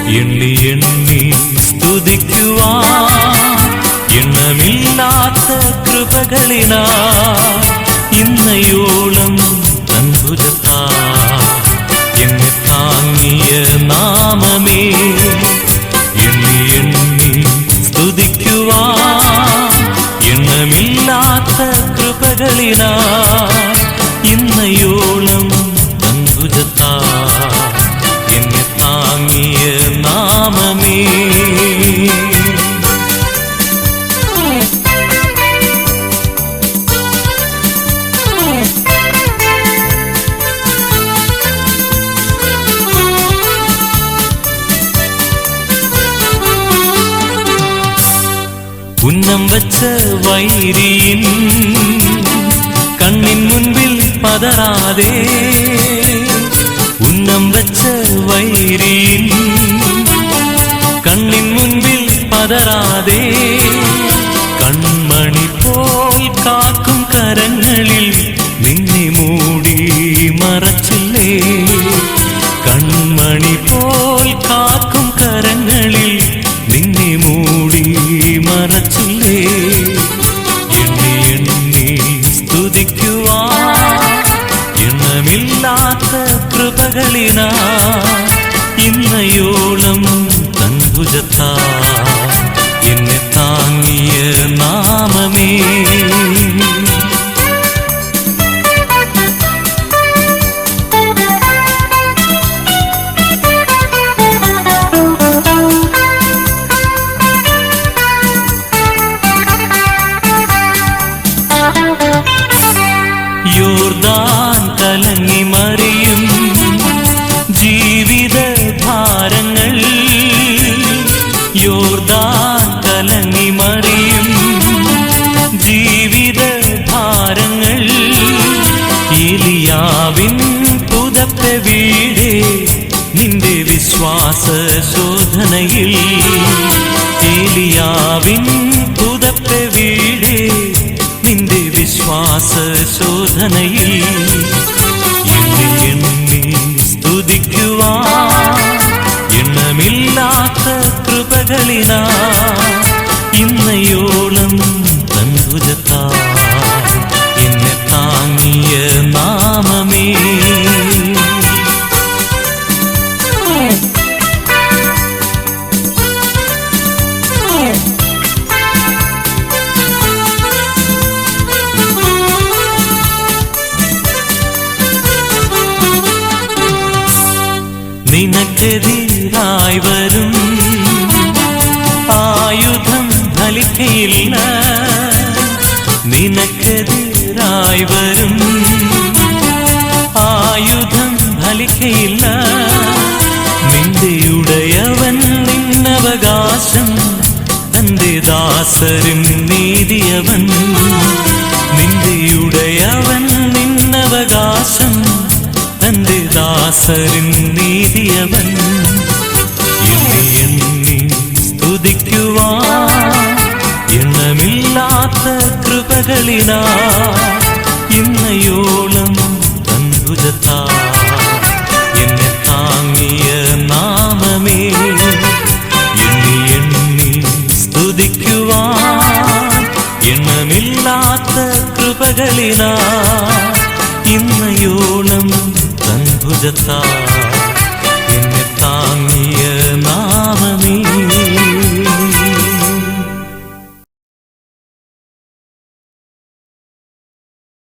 എണ്ണി എണ്ണി സ്തുതിക്കുവാൻ എണ്ണമില്ലാത്ത കൃപകളിനാ ഇന്നയോളം തൻ ഭുജത്താ എന്നെ താങ്ങിയ നാമമേ. എണ്ണി എണ്ണി സ്തുതിക്കുവാൻ എണ്ണമില്ലാത്ത കൃപകളിനാ ഇന്നയോളം തൻ ഭുജത്താ എന്നെ താങ്ങിയ നാമമേ. ഉന്നം വച്ച വൈരിയിൻ കണ്ണിൻ മുൻപിൽ പതറാതെ, ഉന്നം വച്ച വൈരിയിൻ കണ്ണിൻ മുൻപിൽ പതറാതെ, കൺമണി പോൽ കാക്കും കരങ്ങളിൽ നിന്നെ മൂടി മറച്ചില്ലേ. കൺമണി പോൽ കാക്കും കരങ്ങളിൽ നിന്നെ മൂടി മറച്ചില്ലേ. എണ്ണി എണ്ണി സ്തുതിക്കുവാൻ എണ്ണമില്ലാത്ത കൃപകളിനാ ഇന്നയോളം തൻ ഭുജത്താ എന്നെ താങ്ങിയ നാമമേ. യോർദാൻ കലങ്ങി മറിയും ജീവിത ഭാരങ്ങൾ, യോർദാൻ കലങ്ങി മറിയും ജീവിത ഭാരങ്ങൾ, ഏലിയാവിൻ പുതപ്പ് വീടേ നിന്റെ വിശ്വാസ ശോധനയിൽ. ഏലിയാവിൻ പുതപ്പ് വീടേ നിന്റെ വിശ്വാസ ശോധനയിൽ. എണ്ണി എണ്ണി സ്തുതിക്കുവാൻ എണ്ണമില്ലാത്ത കൃപകളിനാ ഇന്നയോളം തൻ ഭുജത്താ എന്നെ താങ്ങിയ നാമമേ. നിനക്കെതിരായി വരും ആയുധം ഫലിക്കയില്ല. നിനക്കെതിരായി വരും ആയുധം ഫലിക്കയില്ല. നിന്റെ ഉടയവൻ നിന്നവകാശം തന്റെ ദാസരും നീതിയവൻ. നിന്റെ ഉടയവൻ നിന്നവകാശം തന്റെ ദാസരും നീതിയവൻ. എണ്ണി എണ്ണി സ്തുതിക്കുവാൻ എണ്ണമില്ലാത്ത കൃപകളിനാ ഇന്നയോളം തൻ ഭുജത്താ എന്നെ താങ്ങിയ നാമമേ. എണ്ണി എണ്ണി സ്തുതിക്കുവാൻ എണ്ണമില്ലാത്ത കൃപകളിനാ ഇന്നയോളം തൻ ഭുജത്താ